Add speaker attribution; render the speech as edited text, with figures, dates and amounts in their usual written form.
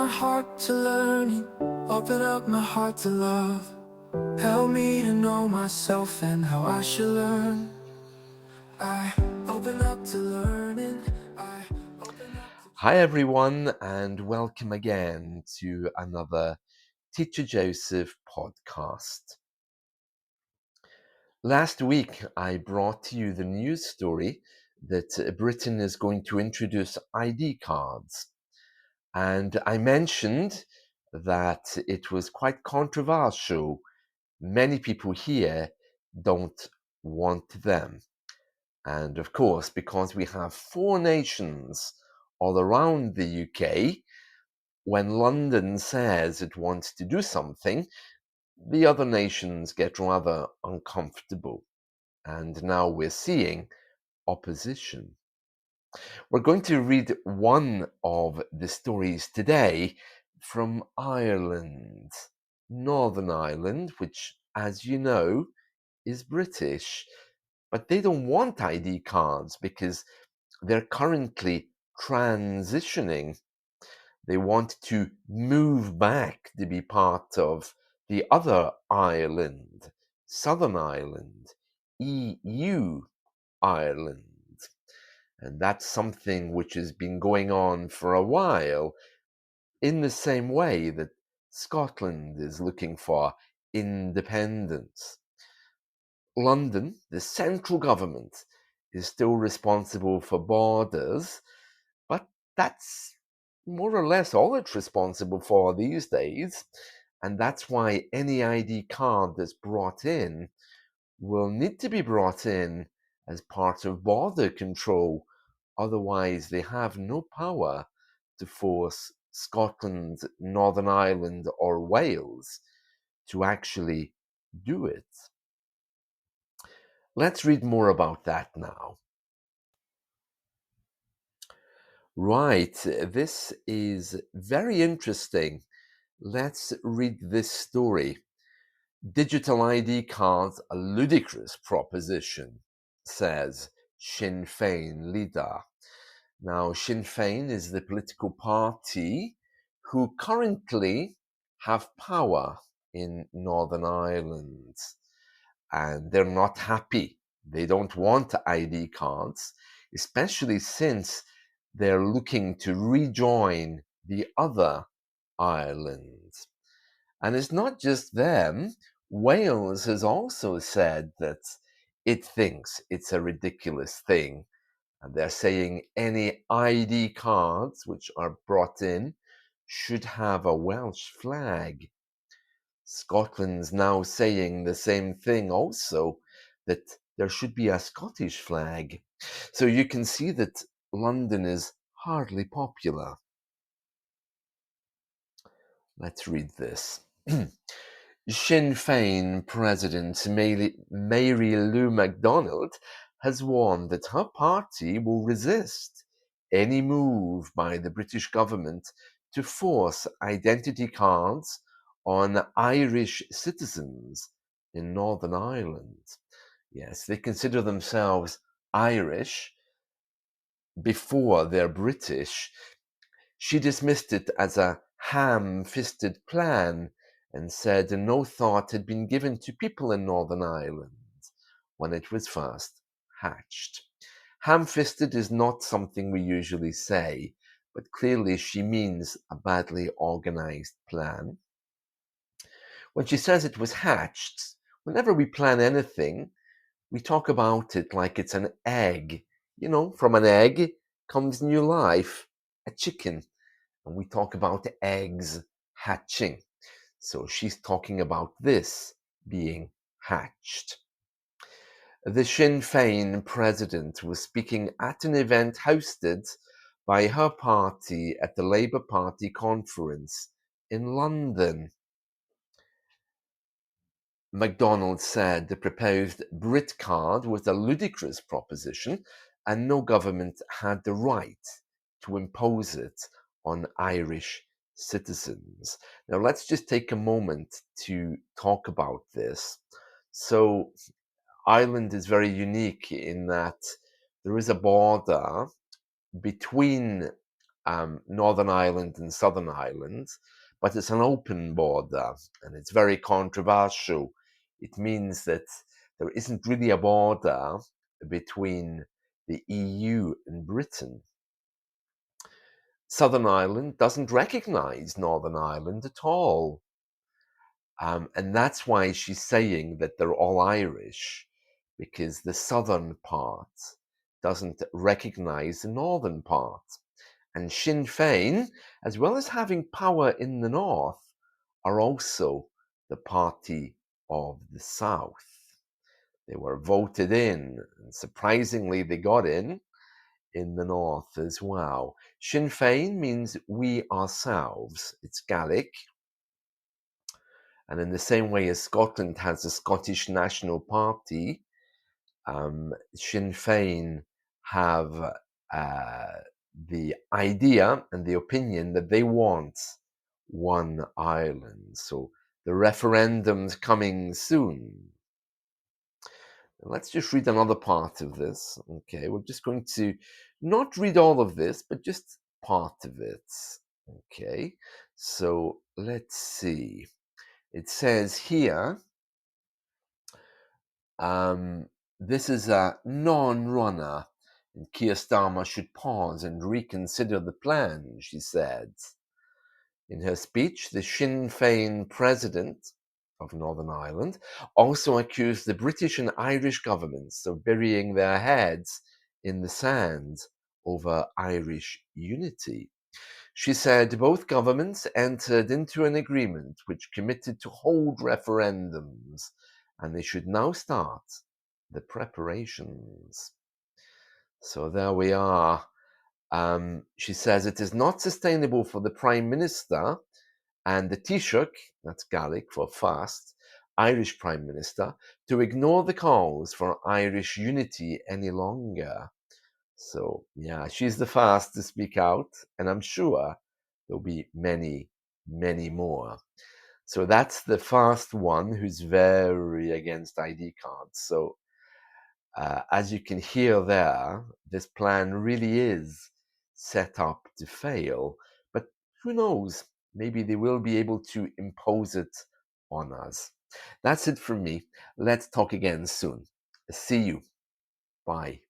Speaker 1: heart to learning, open up my heart to love. Help me to know myself and how I should learn. I open up to learning. I open up to...
Speaker 2: Hi everyone, and welcome again to another Teacher Joseph podcast. Last week I brought to you the news story that Britain is going to introduce ID cards, and I mentioned that it was quite controversial. Many people here don't want them. And of course, because we have 4 nations all around the UK, when London says it wants to do something, the other nations get rather uncomfortable. And now we're seeing opposition. We're going to read one of the stories today from Ireland, Northern Ireland, which, as you know, is British. But they don't want ID cards because they're currently transitioning. They want to move back to be part of the other Ireland, Southern Ireland, EU Ireland. And that's something which has been going on for a while, in the same way that Scotland is looking for independence. London, the central government, is still responsible for borders, but that's more or less all it's responsible for these days. And that's why any ID card that's brought in will need to be brought in as part of border control. Otherwise, they have no power to force Scotland, Northern Ireland, or Wales to actually do it. Let's read more about that now. Right, this is very interesting. Let's read this story. Digital ID cards, a ludicrous proposition, says Sinn Féin leader. Now, Sinn Féin is the political party who currently have power in Northern Ireland, and they're not happy. They don't want ID cards, especially since they're looking to rejoin the other Ireland. And it's not just them. Wales has also said that it thinks it's a ridiculous thing. And they're saying any ID cards which are brought in should have a Welsh flag. Scotland's now saying the same thing also, that there should be a Scottish flag. So you can see that London is hardly popular. Let's read this. Sinn Féin President Mary Lou MacDonald has warned that her party will resist any move by the British government to force identity cards on Irish citizens in Northern Ireland. Yes, they consider themselves Irish before they're British. She dismissed it as a ham-fisted plan and said no thought had been given to people in Northern Ireland when it was first hatched. Ham-fisted is not something we usually say, but clearly she means a badly organized plan. When she says it was hatched, whenever we plan anything, we talk about it like it's an egg. You know, from an egg comes new life, a chicken. And we talk about eggs hatching. So she's talking about this being hatched. The Sinn Féin president was speaking at an event hosted by her party at the Labour Party conference in London. MacDonald said the proposed Brit card was a ludicrous proposition and no government had the right to impose it on Irish citizens. Now, let's just take a moment to talk about this. So, Ireland is very unique in that there is a border between Northern Ireland and Southern Ireland, but it's an open border and it's very controversial. It means that there isn't really a border between the EU and Britain. Southern Ireland doesn't recognize Northern Ireland at all. And that's why she's saying that they're all Irish, because the southern part doesn't recognize the northern part. And Sinn Féin, as well as having power in the north, are also the party of the south. They were voted in, and surprisingly, they got in the north as well. Sinn Féin means we ourselves. It's Gaelic. And in the same way as Scotland has a Scottish National Party, Sinn Féin have the idea and the opinion that they want one Ireland. So the referendum's coming soon. Let's just read another part of this. Okay, we're just going to not read all of this, but just part of it. Okay, so let's see. It says here, this is a non-runner, and Keir Starmer should pause and reconsider the plan, she said. In her speech, the Sinn Féin president of Northern Ireland also accused the British and Irish governments of burying their heads in the sand over Irish unity. She said both governments entered into an agreement which committed to hold referendums, and they should now start the preparations. So there we are. She says it is not sustainable for the Prime Minister and the Taoiseach, that's Gaelic for fast, Irish Prime Minister, to ignore the calls for Irish unity any longer. So, yeah, she's the first to speak out, and I'm sure there'll be many, many more. So that's the first one who's very against ID cards. So, as you can hear there, this plan really is set up to fail. But who knows? Maybe they will be able to impose it on us. That's it from me. Let's talk again soon. See you. Bye.